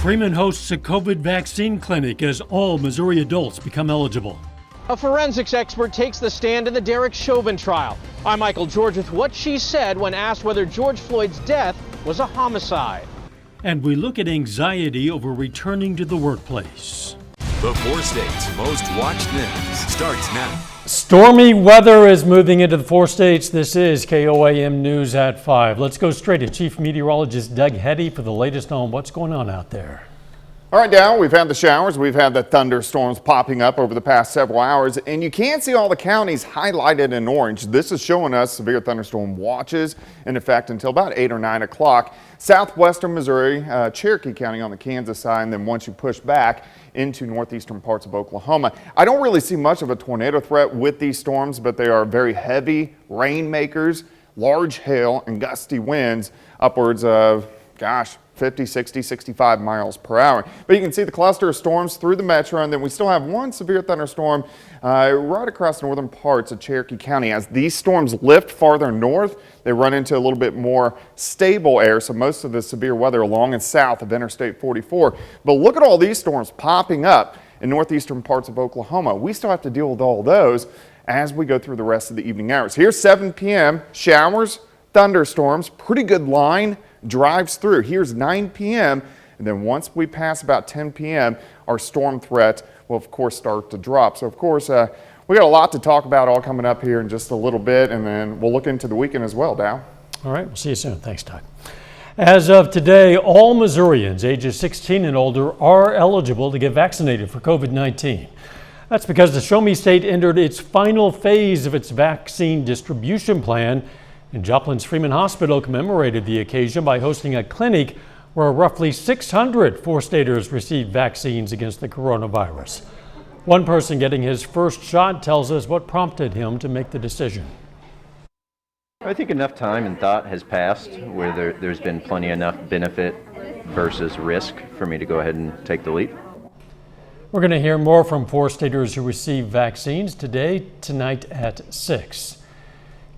Freeman hosts a COVID vaccine clinic as all Missouri adults become eligible. A forensics expert takes the stand in the Derek Chauvin trial. I'm Michael George with what she said when asked whether George Floyd's death was a homicide. And we look at anxiety over returning to the workplace. The 4 states' most watched news starts now. Stormy weather is moving into the 4 states. This is KOAM News at 5. Let's go straight to Chief Meteorologist Doug Heddy for the latest on what's going on out there. All right, Dow, we've had the showers, we've had the thunderstorms popping up over the past several hours, and you can see all the counties highlighted in orange. This is showing us severe thunderstorm watches in effect until about 8 or 9 o'clock. Southwestern Missouri, Cherokee County on the Kansas side, and then once you push back into northeastern parts of Oklahoma. I don't really see much of a tornado threat with these storms, but they are very heavy rainmakers, large hail, and gusty winds upwards of, 50, 60, 65 miles per hour. But you can see the cluster of storms through the metro, and then we still have one severe thunderstorm right across northern parts of Cherokee County. As these storms lift farther north, they run into a little bit more stable air, so most of the severe weather along and south of Interstate 44. But look at all these storms popping up in northeastern parts of Oklahoma. We still have to deal with all those as we go through the rest of the evening hours. Here's 7 p.m. showers, thunderstorms, pretty good line drives through. Here's 9 p.m. and then once we pass about 10 p.m. our storm threat will of course start to drop. So of course we got a lot to talk about all coming up here in just a little bit, and then we'll look into the weekend as well. Dow. All right, we'll see you soon. Thanks, Doug. As of today, all Missourians ages 16 and older are eligible to get vaccinated for COVID-19. That's because the Show Me State entered its final phase of its vaccine distribution plan. And Joplin's Freeman Hospital commemorated the occasion by hosting a clinic where roughly 600 4-staters received vaccines against the coronavirus. One person getting his first shot tells us what prompted him to make the decision. I think enough time and thought has passed where there's been plenty enough benefit versus risk for me to go ahead and take the leap. We're going to hear more from 4-staters who received vaccines tonight at 6.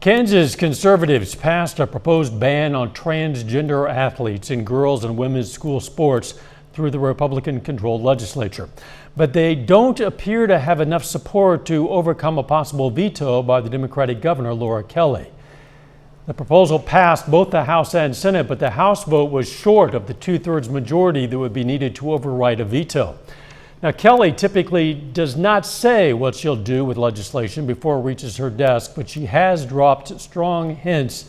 Kansas conservatives passed a proposed ban on transgender athletes in girls' and women's school sports through the Republican-controlled legislature. But they don't appear to have enough support to overcome a possible veto by the Democratic governor, Laura Kelly. The proposal passed both the House and Senate, but the House vote was short of the 2/3 majority that would be needed to override a veto. Now, Kelly typically does not say what she'll do with legislation before it reaches her desk, but she has dropped strong hints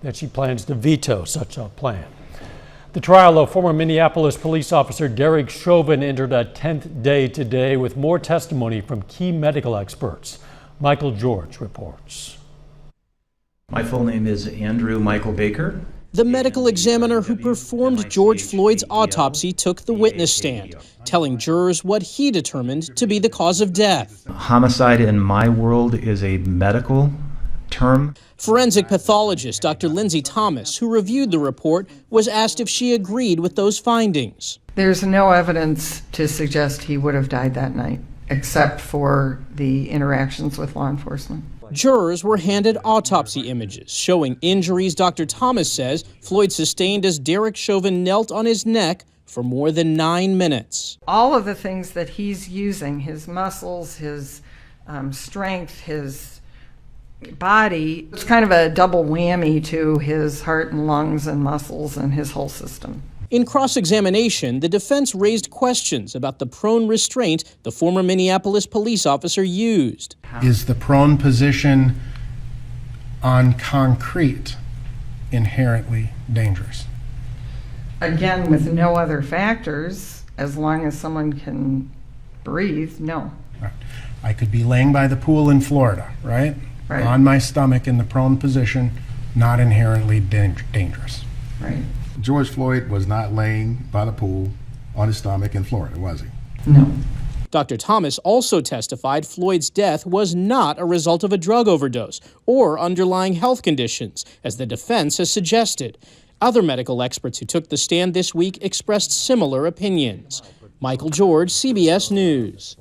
that she plans to veto such a plan. The trial of former Minneapolis police officer Derek Chauvin entered a 10th day today with more testimony from key medical experts. Michael George reports. My full name is Andrew Michael Baker. The medical examiner who performed George Floyd's autopsy took the witness stand, telling jurors what he determined to be the cause of death. Homicide in my world is a medical term. Forensic pathologist Dr. Lindsay Thomas, who reviewed the report, was asked if she agreed with those findings. There's no evidence to suggest he would have died that night, except for the interactions with law enforcement. Jurors were handed autopsy images showing injuries Dr. Thomas says Floyd sustained as Derek Chauvin knelt on his neck for more than 9 minutes. All of the things that he's using, his muscles, his strength, his body, it's kind of a double whammy to his heart and lungs and muscles and his whole system. In cross-examination, the defense raised questions about the prone restraint the former Minneapolis police officer used. Is the prone position on concrete inherently dangerous? Again, with no other factors, as long as someone can breathe, no. Right. I could be laying by the pool in Florida, right? Right. On my stomach in the prone position, not inherently dangerous. Right. George Floyd was not laying by the pool on his stomach in Florida, was he? No. Dr. Thomas also testified Floyd's death was not a result of a drug overdose or underlying health conditions, as the defense has suggested. Other medical experts who took the stand this week expressed similar opinions. Michael George, CBS News.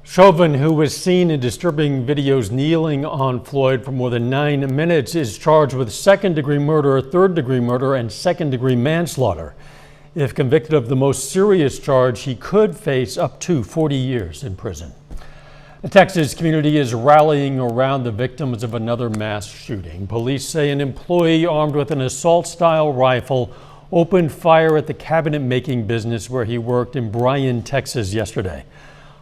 Chauvin, who was seen in disturbing videos kneeling on Floyd for more than 9 minutes, is charged with second-degree murder, third-degree murder, and second-degree manslaughter. If convicted of the most serious charge, he could face up to 40 years in prison. The Texas community is rallying around the victims of another mass shooting. Police say an employee armed with an assault-style rifle opened fire at the cabinet-making business where he worked in Bryan, Texas yesterday.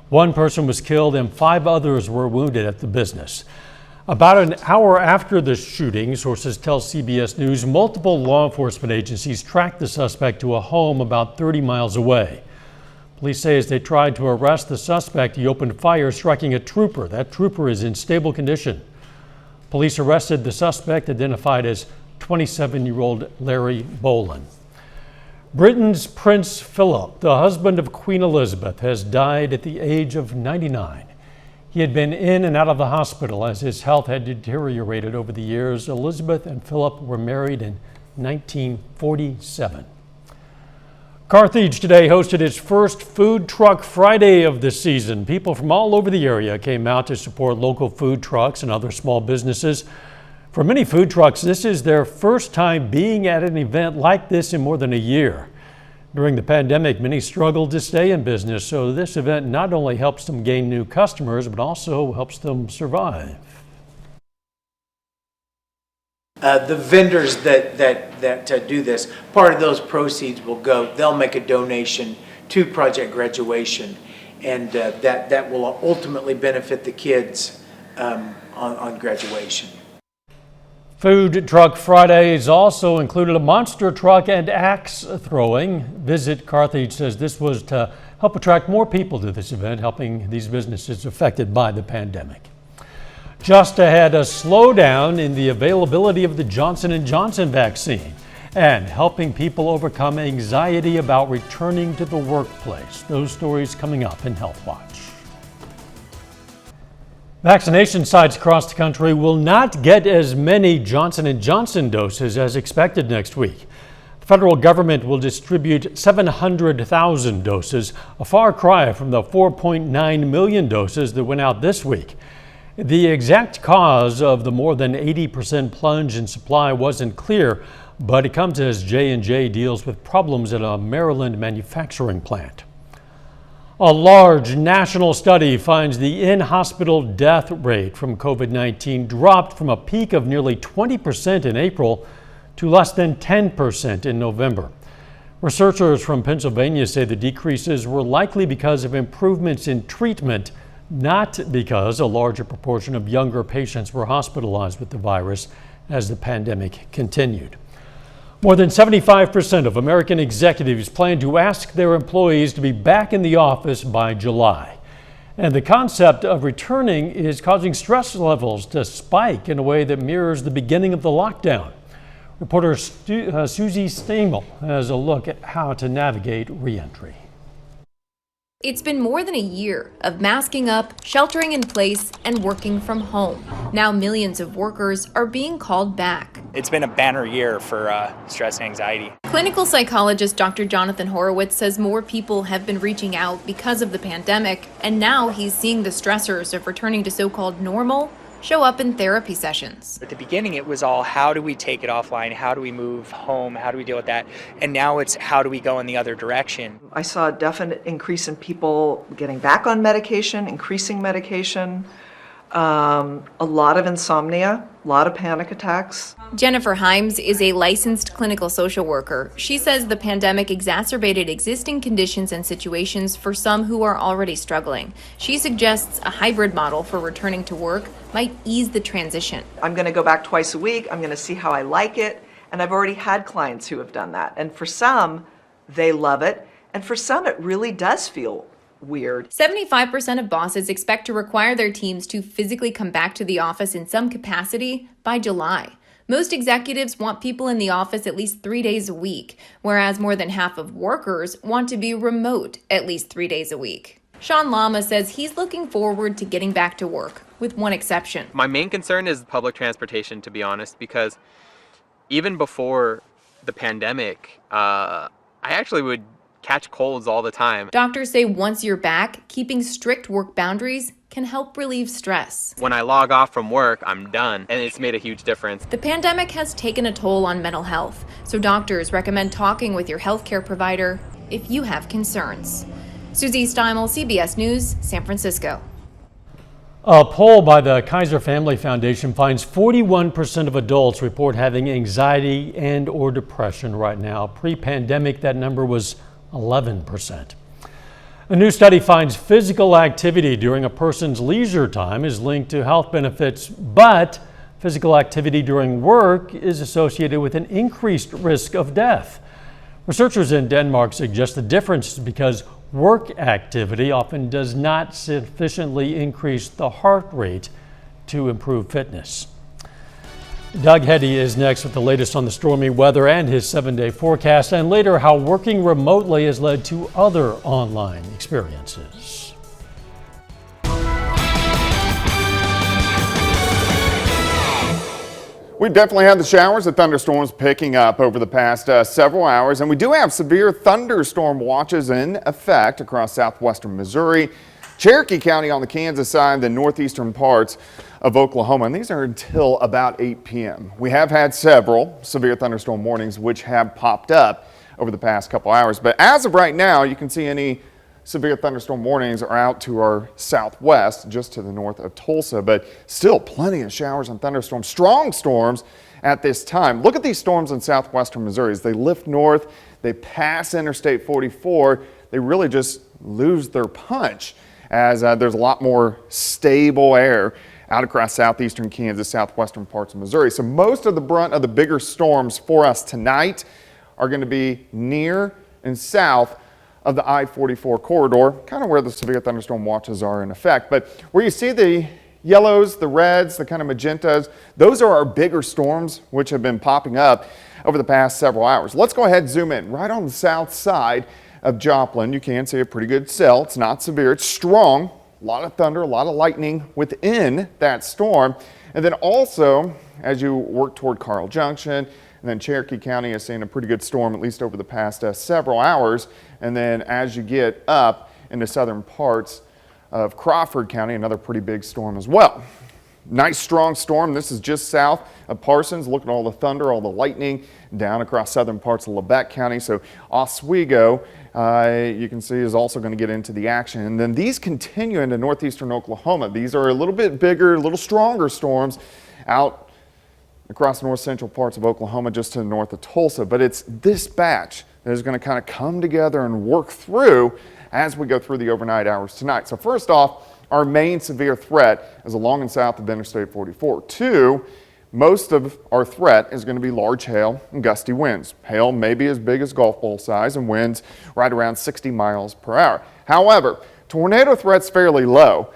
One person was killed and 5 others were wounded at the business. About an hour after the shooting, sources tell CBS News, multiple law enforcement agencies tracked the suspect to a home about 30 miles away. Police say as they tried to arrest the suspect, he opened fire, striking a trooper. That trooper is in stable condition. Police arrested the suspect, identified as 27-year-old Larry Boland. Britain's Prince Philip, the husband of Queen Elizabeth, has died at the age of 99. He had been in and out of the hospital as his health had deteriorated over the years. Elizabeth and Philip were married in 1947. Carthage today hosted its first Food Truck Friday of the season. People from all over the area came out to support local food trucks and other small businesses. For many food trucks, this is their first time being at an event like this in more than a year. During the pandemic, many struggled to stay in business, so this event not only helps them gain new customers, but also helps them survive. The vendors that do this, part of those proceeds will go, they'll make a donation to Project Graduation, and that will ultimately benefit the kids on graduation. Food Truck Fridays also included a monster truck and axe throwing. Visit Carthage says this was to help attract more people to this event, helping these businesses affected by the pandemic. Just ahead, a slowdown in the availability of the Johnson & Johnson vaccine and helping people overcome anxiety about returning to the workplace. Those stories coming up in Health Watch. Vaccination sites across the country will not get as many Johnson & Johnson doses as expected next week. The federal government will distribute 700,000 doses, a far cry from the 4.9 million doses that went out this week. The exact cause of the more than 80% plunge in supply wasn't clear, but it comes as J&J deals with problems at a Maryland manufacturing plant. A large national study finds the in-hospital death rate from COVID-19 dropped from a peak of nearly 20% in April to less than 10% in November. Researchers from Pennsylvania say the decreases were likely because of improvements in treatment, not because a larger proportion of younger patients were hospitalized with the virus as the pandemic continued. More than 75% of American executives plan to ask their employees to be back in the office by July. And the concept of returning is causing stress levels to spike in a way that mirrors the beginning of the lockdown. Reporter Susie Stamel has a look at how to navigate reentry. It's been more than a year of masking up, sheltering in place, and working from home. Now millions of workers are being called back. It's been a banner year for stress and anxiety. Clinical psychologist Dr. Jonathan Horowitz says more people have been reaching out because of the pandemic, and now he's seeing the stressors of returning to so-called normal show up in therapy sessions. At the beginning, it was all, how do we take it offline? How do we move home? How do we deal with that? And now it's, how do we go in the other direction? I saw a definite increase in people getting back on medication, increasing medication, a lot of insomnia, a lot of panic attacks. Jennifer Himes is a licensed clinical social worker. She says the pandemic exacerbated existing conditions and situations for some who are already struggling. She suggests a hybrid model for returning to work might ease the transition. I'm going to go back twice a week. I'm going to see how I like it. And I've already had clients who have done that. And for some, they love it. And for some, it really does feel weird. 75% of bosses expect to require their teams to physically come back to the office in some capacity by July. Most executives want people in the office at least 3 days a week, whereas more than half of workers want to be remote at least 3 days a week. Sean Lama says he's looking forward to getting back to work, with one exception. My main concern is public transportation, to be honest, because even before the pandemic, I actually would catch colds all the time. Doctors say once you're back, keeping strict work boundaries can help relieve stress. When I log off from work, I'm done, and it's made a huge difference. The pandemic has taken a toll on mental health, so doctors recommend talking with your healthcare provider if you have concerns. Susie Steimel, CBS News, San Francisco. A poll by the Kaiser Family Foundation finds 41% of adults report having anxiety and or depression right now. Pre-pandemic, that number was 11%. A new study finds physical activity during a person's leisure time is linked to health benefits, but physical activity during work is associated with an increased risk of death. Researchers in Denmark suggest the difference is because work activity often does not sufficiently increase the heart rate to improve fitness. Doug Heddy is next with the latest on the stormy weather and his 7-day forecast, and later how working remotely has led to other online experiences. We've definitely had the showers and thunderstorms picking up over the past several hours, and we do have severe thunderstorm watches in effect across southwestern Missouri, Cherokee County on the Kansas side, the northeastern parts of Oklahoma, and these are until about 8 p.m. We have had several severe thunderstorm warnings which have popped up over the past couple hours, but as of right now, you can see any severe thunderstorm warnings are out to our southwest, just to the north of Tulsa, but still plenty of showers and thunderstorms, strong storms at this time. Look at these storms in southwestern Missouri. As they lift north, they pass Interstate 44, they really just lose their punch as there's a lot more stable air out across southeastern Kansas, southwestern parts of Missouri. So most of the brunt of the bigger storms for us tonight are going to be near and south of the I-44 corridor, kind of where the severe thunderstorm watches are in effect. But where you see the yellows, the reds, the kind of magentas, those are our bigger storms which have been popping up over the past several hours. Let's go ahead and zoom in right on the south side of Joplin. You can see a pretty good cell. It's not severe, it's strong. A lot of thunder, a lot of lightning within that storm. And then also, as you work toward Carl Junction, and then Cherokee County is seeing a pretty good storm, at least over the past several hours. And then as you get up into southern parts of Crawford County, another pretty big storm as well. Nice strong storm. This is just south of Parsons. Look at all the thunder, all the lightning down across southern parts of Lebec County. So Oswego, you can see, is also going to get into the action. And then these continue into northeastern Oklahoma. These are a little bit bigger, a little stronger storms out across north central parts of Oklahoma, just to the north of Tulsa. But it's this batch that is going to kind of come together and work through as we go through the overnight hours tonight. So first off, our main severe threat is along and south of Interstate 44. Two, most of our threat is going to be large hail and gusty winds. Hail may be as big as golf ball size and winds right around 60 miles per hour. However, tornado threat's fairly low.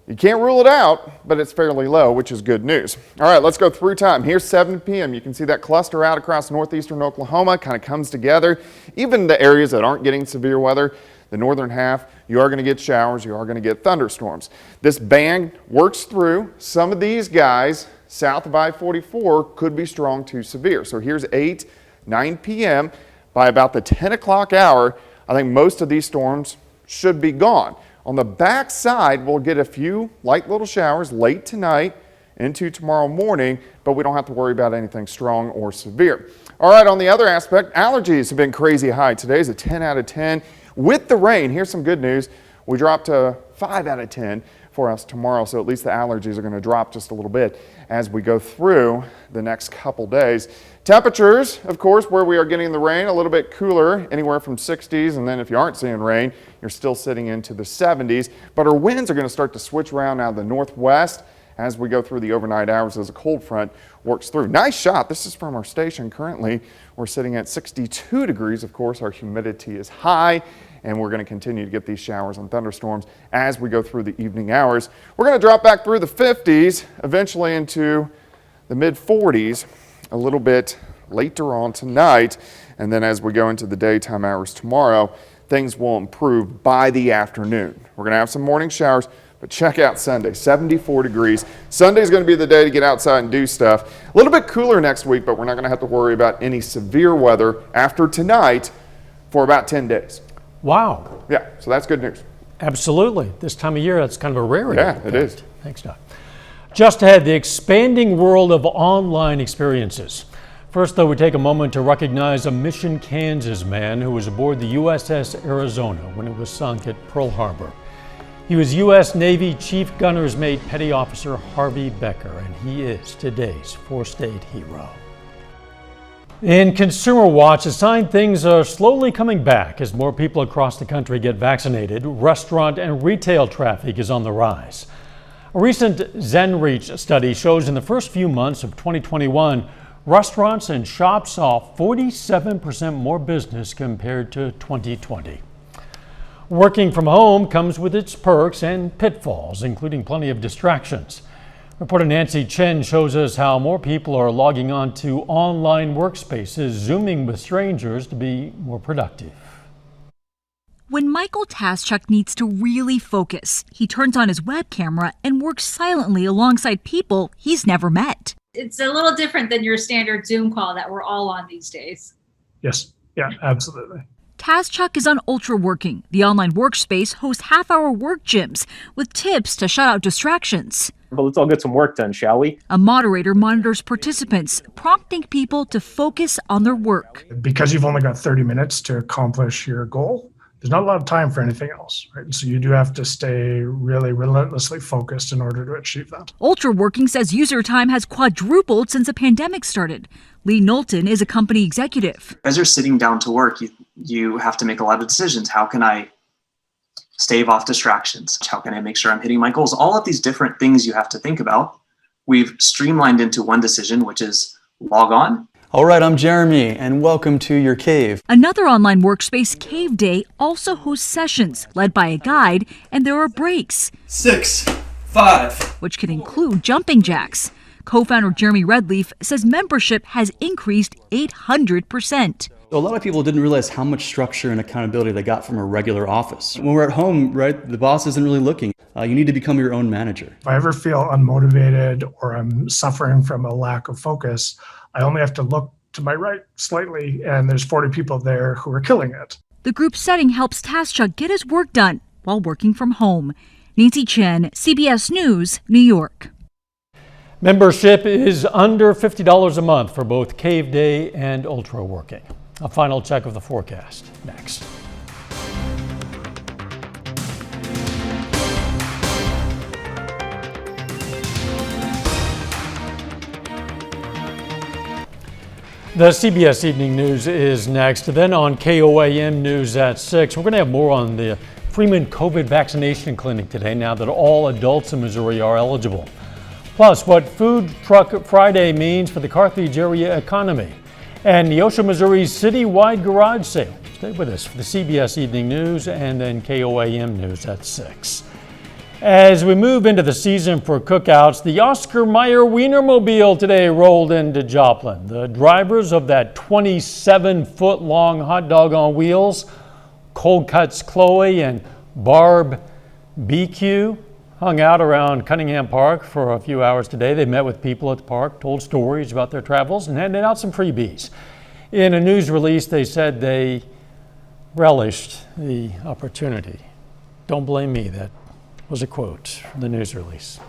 You can't rule it out, but it's fairly low, which is good news. All right, let's go through time. Here's 7 p.m. You can see that cluster out across northeastern Oklahoma kind of comes together. Even the areas that aren't getting severe weather, the northern half, you are going to get showers, you are going to get thunderstorms. This band works through. Some of these guys south of I-44 could be strong to severe. So here's 8, 9 p.m. By about the 10 o'clock hour, I think most of these storms should be gone. On the back side, we'll get a few light little showers late tonight into tomorrow morning, but we don't have to worry about anything strong or severe. All right, on the other aspect, allergies have been crazy high. Today's a 10 out of 10. With the rain, here's some good news. We dropped to 5 out of 10 for us tomorrow, so at least the allergies are going to drop just a little bit as we go through the next couple days. Temperatures, of course, where we are getting the rain, a little bit cooler, anywhere from 60s, and then if you aren't seeing rain, you're still sitting into the 70s. But our winds are going to start to switch around out of the northwest as we go through the overnight hours as a cold front works through. Nice shot. This is from our station. Currently, we're sitting at 62 degrees. Of course, our humidity is high, and we're going to continue to get these showers and thunderstorms as we go through the evening hours. We're going to drop back through the 50s, eventually into the mid-40s a little bit later on tonight, and then as we go into the daytime hours tomorrow, things will improve by the afternoon. We're going to have some morning showers, but check out Sunday, 74 degrees. Sunday's going to be the day to get outside and do stuff. A little bit cooler next week, but we're not going to have to worry about any severe weather after tonight for about 10 days. Wow. Yeah, so that's good news. Absolutely. This time of year, that's kind of a rarity. Yeah, it is. Thanks, Doc. Just ahead, the expanding world of online experiences. First, though, we take a moment to recognize a Mission, Kansas man who was aboard the USS Arizona when it was sunk at Pearl Harbor. He was U.S. Navy Chief Gunner's Mate Petty Officer Harvey Becker, and he is today's four-state hero. In Consumer Watch, a sign things are slowly coming back as more people across the country get vaccinated. Restaurant and retail traffic is on the rise. A recent ZenReach study shows in the first few months of 2021, restaurants and shops saw 47% more business compared to 2020. Working from home comes with its perks and pitfalls, including plenty of distractions. Reporter Nancy Chen shows us how more people are logging on to online workspaces, Zooming with strangers to be more productive. When Michael Taschuk needs to really focus, he turns on his web camera and works silently alongside people he's never met. It's a little different than your standard Zoom call that we're all on these days. Yes, yeah, absolutely. Taschuk is on Ultra Working. The online workspace hosts half-hour work gyms with tips to shut out distractions. But let's all get some work done, shall we? A moderator monitors participants, prompting people to focus on their work. Because you've only got 30 minutes to accomplish your goal, there's not a lot of time for anything else, right? So you do have to stay really relentlessly focused in order to achieve that. Ultra Working says user time has quadrupled since the pandemic started. Lee Knowlton is a company executive. As you're sitting down to work, you have to make a lot of decisions. How can I stave off distractions? How can I make sure I'm hitting my goals? All of these different things you have to think about, we've streamlined into one decision, which is log on. All right, I'm Jeremy, and welcome to your cave. Another online workspace, Cave Day, also hosts sessions led by a guide, and there are breaks. 6, 5. Which can include jumping jacks. Co-founder Jeremy Redleaf says membership has increased 800%. A lot of people didn't realize how much structure and accountability they got from a regular office. When we're at home, right, the boss isn't really looking. You need to become your own manager. If I ever feel unmotivated or I'm suffering from a lack of focus, I only have to look to my right slightly, and there's 40 people there who are killing it. The group setting helps Taschuk get his work done while working from home. Nancy Chen, CBS News, New York. Membership is under $50 a month for both Cave Day and Ultra Working. A final check of the forecast next. The CBS Evening News is next. Then on KOAM News at 6, we're going to have more on the Freeman COVID vaccination clinic today now that all adults in Missouri are eligible. Plus, what Food Truck Friday means for the Carthage area economy. And Neosho, Missouri's citywide garage sale. Stay with us for the CBS Evening News and then KOAM News at 6. As we move into the season for cookouts, the Oscar Mayer Wienermobile today rolled into Joplin. The drivers of that 27-foot-long hot dog on wheels, Cold Cuts Chloe and Barb BQ, hung out around Cunningham Park for a few hours today. They met with people at the park, told stories about their travels, and handed out some freebies. In a news release, they said they relished the opportunity. Don't blame me, that was a quote from the news release.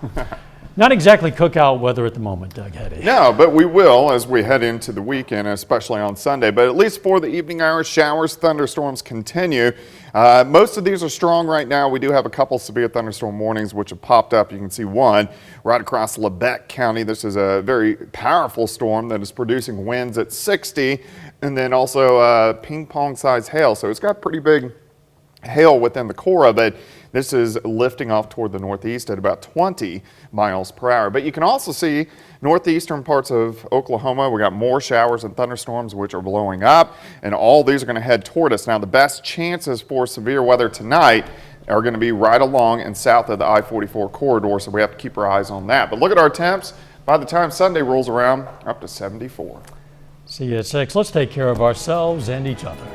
Not exactly cookout weather at the moment, Doug Heddy. No, but we will as we head into the weekend, especially on Sunday. But at least for the evening hours, showers, thunderstorms continue. Most of these are strong right now. We do have a couple severe thunderstorm warnings which have popped up. You can see one right across Lebec County. This is a very powerful storm that is producing winds at 60 and then also ping pong size hail. So it's got pretty big hail within the core of it. This is lifting off toward the northeast at about 20 miles per hour. But you can also see northeastern parts of Oklahoma. We got more showers and thunderstorms which are blowing up, and all these are going to head toward us. Now, the best chances for severe weather tonight are going to be right along and south of the I-44 corridor, so we have to keep our eyes on that. But look at our temps. By the time Sunday rolls around, up to 74. See you at 6. Let's take care of ourselves and each other.